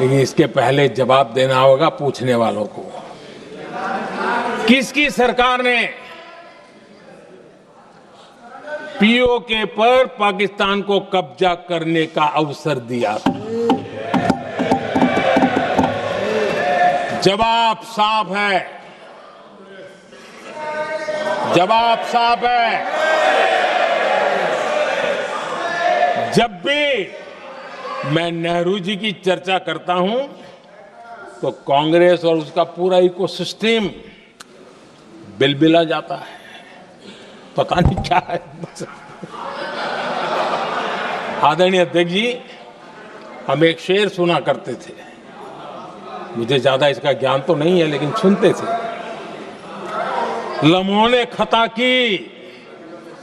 लेकिन इसके पहले जवाब देना होगा पूछने वालों को। किसकी सरकार ने पीओके पर पाकिस्तान को कब्जा करने का अवसर दिया? जवाब साफ है, जवाब साफ है। जब भी मैं नेहरू जी की चर्चा करता हूं तो कांग्रेस और उसका पूरा इकोसिस्टम बिलबिला जाता है, पता नहीं क्या है। आदरणीय अध्यक्ष जी, हम एक शेर सुना करते थे, मुझे ज्यादा इसका ज्ञान तो नहीं है लेकिन सुनते थे। लम्हों ने खता की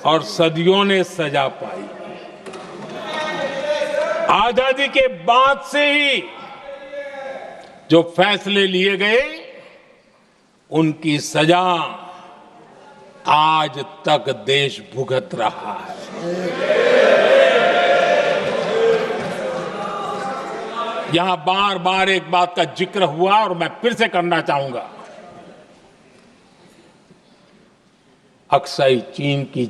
और सदियों ने सजा पाई। आजादी के बाद से ही जो फैसले लिए गए उनकी सजा आज तक देश भुगत रहा है। यहां बार बार एक बात का जिक्र हुआ और मैं फिर से करना चाहूंगा। अक्साई चीन की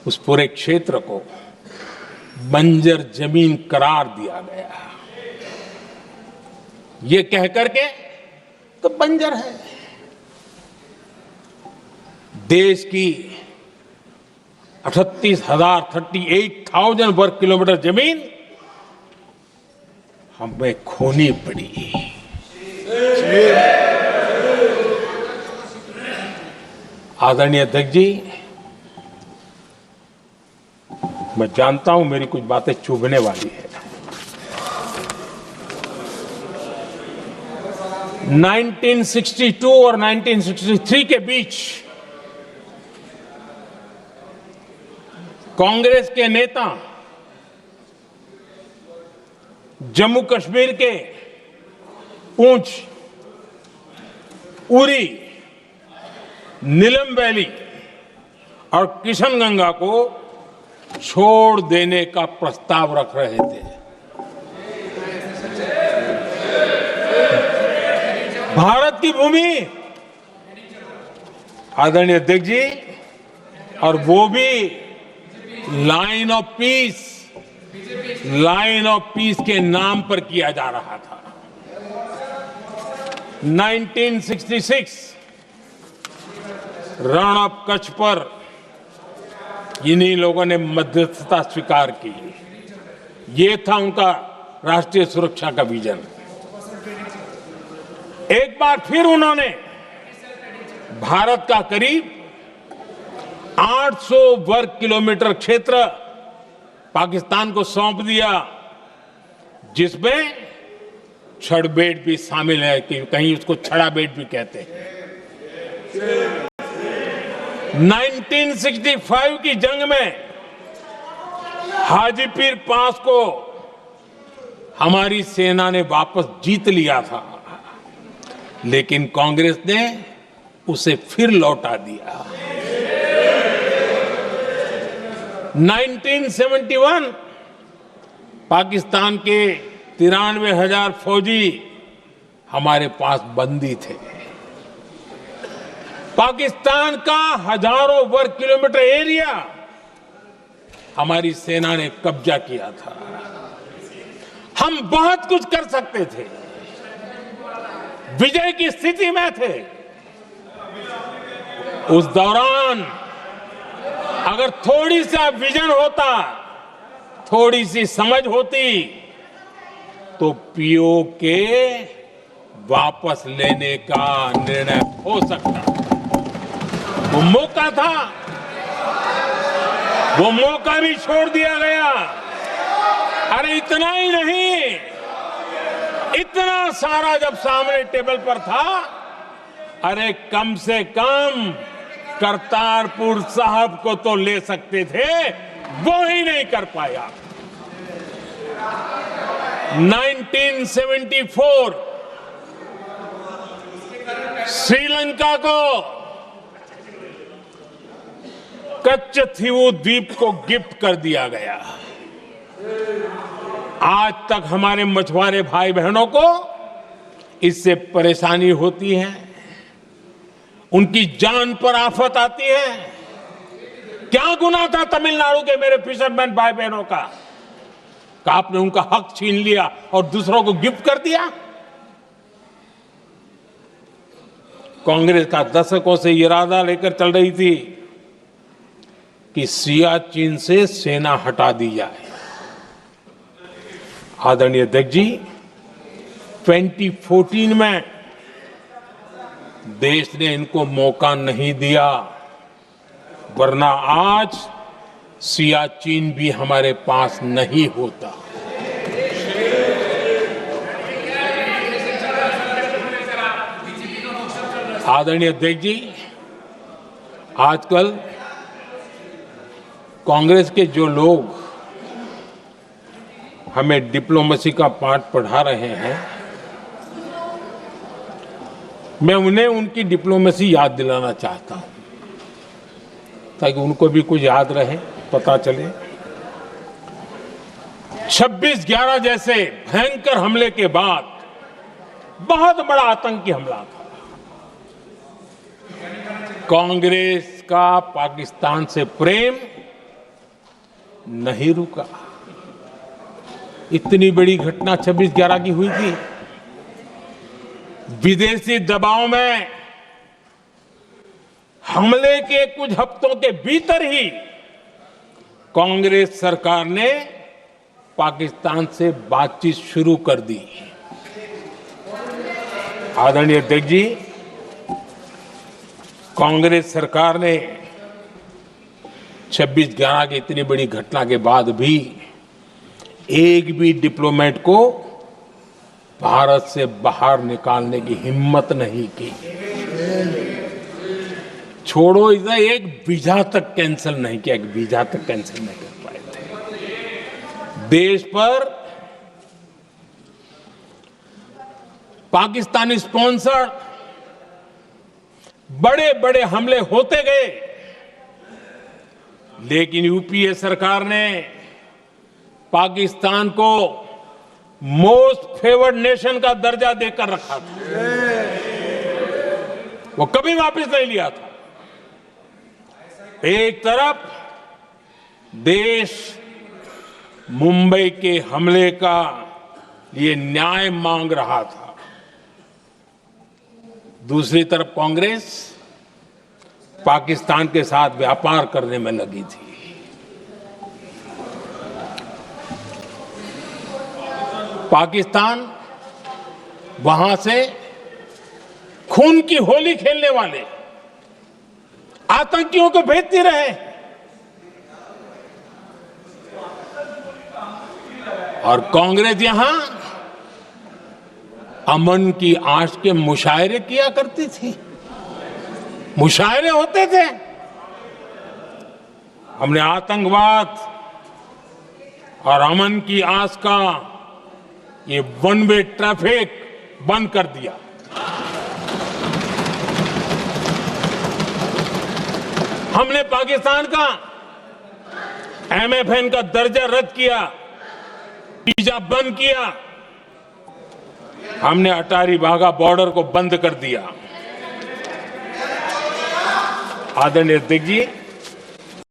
उस पूरे क्षेत्र को बंजर जमीन करार दिया गया, ये कह करके तो बंजर है। देश की 38,000 वर्ग किलोमीटर जमीन हमें खोनी पड़ी। आदरणीय अध्यक्ष जी, मैं जानता हूं मेरी कुछ बातें चुभने वाली है। 1962 और 1963 के बीच कांग्रेस के नेता जम्मू कश्मीर के पूंछ, उरी, नीलम वैली और किशनगंगा को छोड़ देने का प्रस्ताव रख रहे थे। भारत की भूमि, आदरणीय अध्यक्ष जी, और वो भी लाइन ऑफ पीस के नाम पर किया जा रहा था। 1966 रण ऑफ कच्छ पर इन्हीं लोगों ने मध्यस्थता स्वीकार की। ये था उनका राष्ट्रीय सुरक्षा का विजन। एक बार फिर उन्होंने भारत का करीब 800 वर्ग किलोमीटर क्षेत्र पाकिस्तान को सौंप दिया, जिसमें छड़बेट भी शामिल है, कि कहीं उसको छड़ा बेट भी कहते हैं। 1965 की जंग में हाजीपीर पास को हमारी सेना ने वापस जीत लिया था, लेकिन कांग्रेस ने उसे फिर लौटा दिया। 1971 पाकिस्तान के 93,000 फौजी हमारे पास बंदी थे। पाकिस्तान का हजारों वर्ग किलोमीटर एरिया हमारी सेना ने कब्जा किया था। हम बहुत कुछ कर सकते थे, विजय की स्थिति में थे। उस दौरान अगर थोड़ी सा विजन होता, थोड़ी सी समझ होती, तो पीओके वापस लेने का निर्णय हो सकता। वो मौका था, वो मौका भी छोड़ दिया गया। अरे इतना ही नहीं, इतना सारा जब सामने टेबल पर था, अरे कम से कम करतारपुर साहब को तो ले सकते थे, वो ही नहीं कर पाया। 1974 श्रीलंका को कच्छथीवु द्वीप को गिफ्ट कर दिया गया। आज तक हमारे मछुआरे भाई बहनों को इससे परेशानी होती है, उनकी जान पर आफत आती है। क्या गुनाह था तमिलनाडु के मेरे फिशरमैन भाई बहनों का कि आपने उनका हक छीन लिया और दूसरों को गिफ्ट कर दिया? कांग्रेस का दशकों से इरादा लेकर चल रही थी कि सियाचिन से सेना हटा दी जाए। आदरणीय अध्यक्ष जी, 2014 में देश ने इनको मौका नहीं दिया, वरना आज सियाचिन भी हमारे पास नहीं होता। आदरणीय अध्यक्ष जी, आजकल कांग्रेस के जो लोग हमें डिप्लोमेसी का पाठ पढ़ा रहे हैं, मैं उन्हें उनकी डिप्लोमेसी याद दिलाना चाहता हूं ताकि उनको भी कुछ याद रहे, पता चले। 26/11 जैसे भयंकर हमले के बाद बहुत बड़ा आतंकी हमला था। कांग्रेस का पाकिस्तान से प्रेम नहीं रुका। इतनी बड़ी घटना 26/11 की हुई थी। विदेशी दबाव में हमले के कुछ हफ्तों के भीतर ही कांग्रेस सरकार ने पाकिस्तान से बातचीत शुरू कर दी। आदरणीय अध्यक्ष जी, कांग्रेस सरकार ने 26/11 की इतनी बड़ी घटना के बाद भी एक भी डिप्लोमेट को भारत से बाहर निकालने की हिम्मत नहीं की। छोड़ो इधर, एक वीजा तक कैंसिल नहीं किया, एक वीजा तक कैंसिल नहीं कर पाए थे। देश पर पाकिस्तानी स्पॉन्सर बड़े बड़े हमले होते गए, लेकिन यूपीए सरकार ने पाकिस्तान को मोस्ट फेवर्ड नेशन का दर्जा देकर रखा था। वो कभी वापस नहीं लिया था। एक तरफ देश मुंबई के हमले का ये न्याय मांग रहा था, दूसरी तरफ कांग्रेस पाकिस्तान के साथ व्यापार करने में लगी थी। पाकिस्तान वहां से खून की होली खेलने वाले आतंकियों को भेजते रहे और कांग्रेस यहां अमन की आश के मुशायरे किया करती थी। मुशायरे होते थे। हमने आतंकवाद और अमन की आस का ये वन वे ट्रैफिक बंद कर दिया। हमने पाकिस्तान का MFN का दर्जा रद्द किया, वीजा बंद किया। हमने अटारी वाघा बॉर्डर को बंद कर दिया। आदरणीय अध्यक्ष जी,